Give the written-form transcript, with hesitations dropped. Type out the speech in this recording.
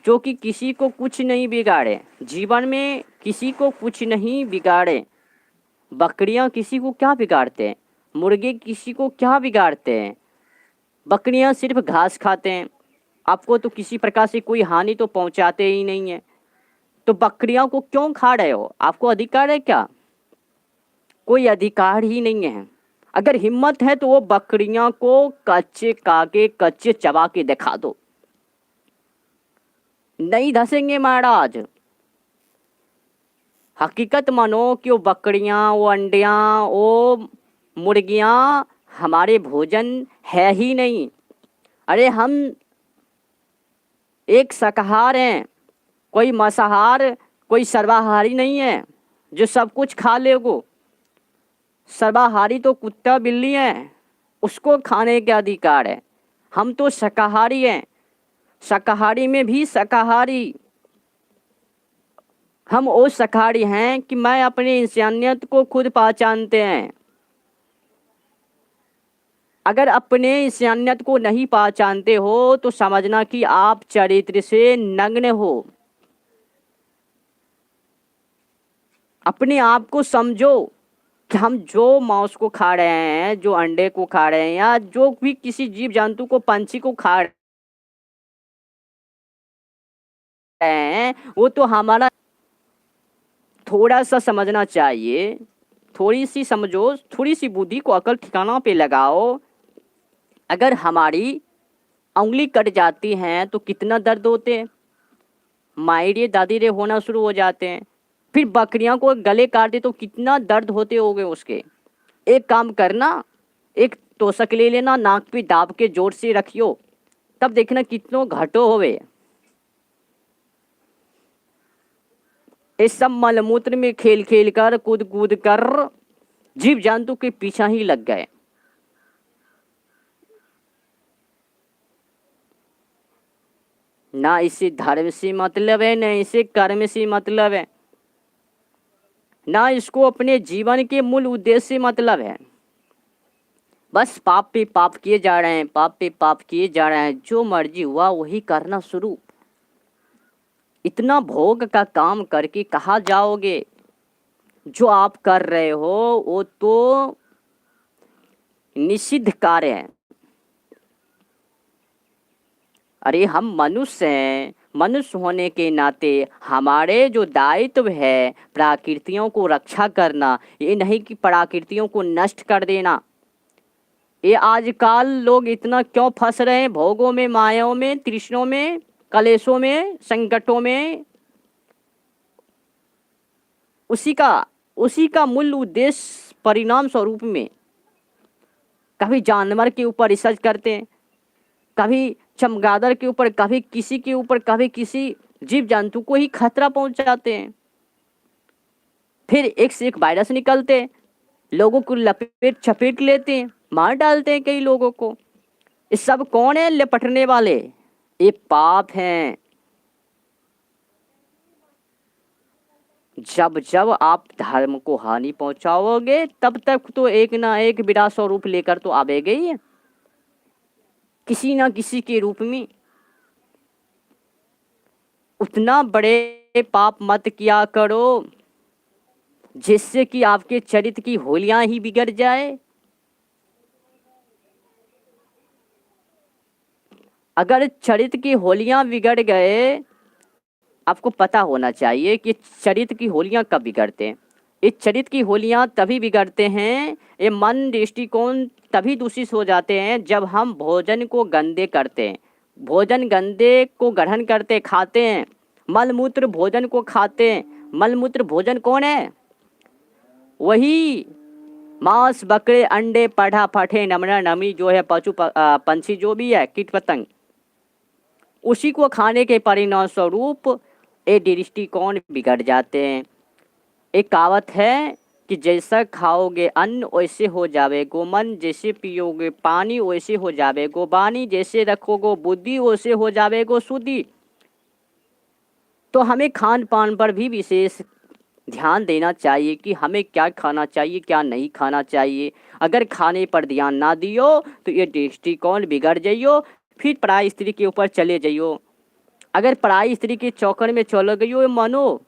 जो कि किसी को कुछ नहीं बिगाड़े, जीवन में किसी को कुछ नहीं बिगाड़े। बकरियां किसी को क्या बिगाड़ते हैं, मुर्गे किसी को क्या बिगाड़ते हैं। बकरियां सिर्फ घास खाते हैं, आपको तो किसी प्रकार से कोई हानि तो पहुंचाते ही नहीं है। तो बकरियों को क्यों खा रहे हो, आपको अधिकार है क्या? कोई अधिकार ही नहीं है। अगर हिम्मत है तो वो बकरियों को कच्चे काके कच्चे चबा के दिखा दो, नहीं धसेंगे महाराज। हकीकत मानो कि वो बकरियां, वो अंडियां, वो मुर्गियां हमारे भोजन है ही नहीं। अरे हम एक शाकाहार हैं, कोई मांसाहार, कोई सर्वाहारी नहीं है जो सब कुछ खा लेगो। सर्वाहारी तो कुत्ता बिल्ली है, उसको खाने का अधिकार है। हम तो शाकाहारी हैं, शाकाहारी में भी शाकाहारी। हम वो शाकाहारी हैं कि मैं अपनी इंसानियत को खुद पहचानते हैं। अगर अपने इंसानियत को नहीं पहचानते हो तो समझना कि आप चरित्र से नग्न हो। अपने आप को समझो कि हम जो मांस को खा रहे हैं, जो अंडे को खा रहे हैं, या जो भी किसी जीव जंतु को, पंछी को खा रहे हैं, वो तो हमारा थोड़ा सा समझना चाहिए। थोड़ी सी समझो, थोड़ी सी बुद्धि को अकल ठिकाना पे लगाओ। अगर हमारी उंगली कट जाती है तो कितना दर्द होते हैं, माई रे दादी रे होना शुरू हो जाते हैं। फिर बकरियों को गले काट दे तो कितना दर्द होते होंगे उसके। एक काम करना, एक तोशक ले लेना, नाक पे दाब के जोर से रखियो, तब देखना कितनो घटो होवे। इस सब मलमूत्र में खेल खेल कर, कूद कूद कर जीव जंतु के पीछा ही लग गए। ना इसे धर्म से मतलब है, न इसे कर्म से मतलब है, ना इसको अपने जीवन के मूल उद्देश्य से मतलब है। बस पाप पे पाप किए जा रहे हैं, पाप पे पाप किए जा रहे हैं, जो मर्जी हुआ वही करना शुरू। इतना भोग का काम करके कहाँ जाओगे? जो आप कर रहे हो वो तो निषिद्ध कार्य है। अरे हम मनुष्य हैं, मनुष्य होने के नाते हमारे जो दायित्व है प्रकृतियों को रक्षा करना, ये नहीं कि प्रकृतियों को नष्ट कर देना। ये आजकल लोग इतना क्यों फंस रहे हैं भोगों में, मायाओं में, तृष्णों में, कलेशों में, संकटों में? उसी का मूल उद्देश्य परिणाम स्वरूप में कभी जानवर के ऊपर रिसर्च करते हैं, कभी चमगादड़ के ऊपर, कभी किसी के ऊपर, कभी किसी जीव जंतु को ही खतरा पहुंचाते हैं। फिर एक से एक वायरस निकलते हैं, लोगों को लपेट चपेट लेते हैं, मार डालते हैं कई लोगों को। ये सब कौन है लिपटने वाले? ये पाप हैं। जब जब आप धर्म को हानि पहुंचाओगे तब तक तो एक ना एक विराट स्वरूप लेकर तो आवेगा ही, किसी ना किसी के रूप में। उतना बड़े पाप मत किया करो जिससे कि आपके चरित्र की होलियां ही बिगड़ जाए। अगर चरित्र की होलियां बिगड़ गए, आपको पता होना चाहिए कि चरित्र की होलियां कब बिगड़ते हैं। इस चरित्र की होलियां तभी बिगड़ते हैं, ये मन दृष्टिकोण तभी दूषित हो जाते हैं जब हम भोजन को गंदे करते हैं, भोजन गंदे को ग्रहण करते, खाते हैं, मलमूत्र भोजन को खाते हैं। मलमूत्र भोजन कौन है? वही मांस, बकरे, अंडे, पढ़ा पठे, नमना नमी जो है, पंछी जो भी है, कीट पतंग, उसी को खाने के परिणाम स्वरूप ये दृष्टिकोण बिगड़ जाते हैं। एक कहावत है कि जैसा खाओगे अन्न वैसे हो जावेगो मन, जैसे पियोगे पानी वैसे हो जावेगो वाणी, जैसे रखोगे बुद्धि वैसे हो जावेगो शुद्धि। तो हमें खान पान पर भी विशेष ध्यान देना चाहिए कि हमें क्या खाना चाहिए, क्या नहीं खाना चाहिए। अगर खाने पर ध्यान ना दियो तो ये दृष्टिकोण बिगड़ जाइयो, फिर पराई स्त्री के ऊपर चले जाइयो। अगर पराई स्त्री के चौकड़ में चलो गई हो, मानो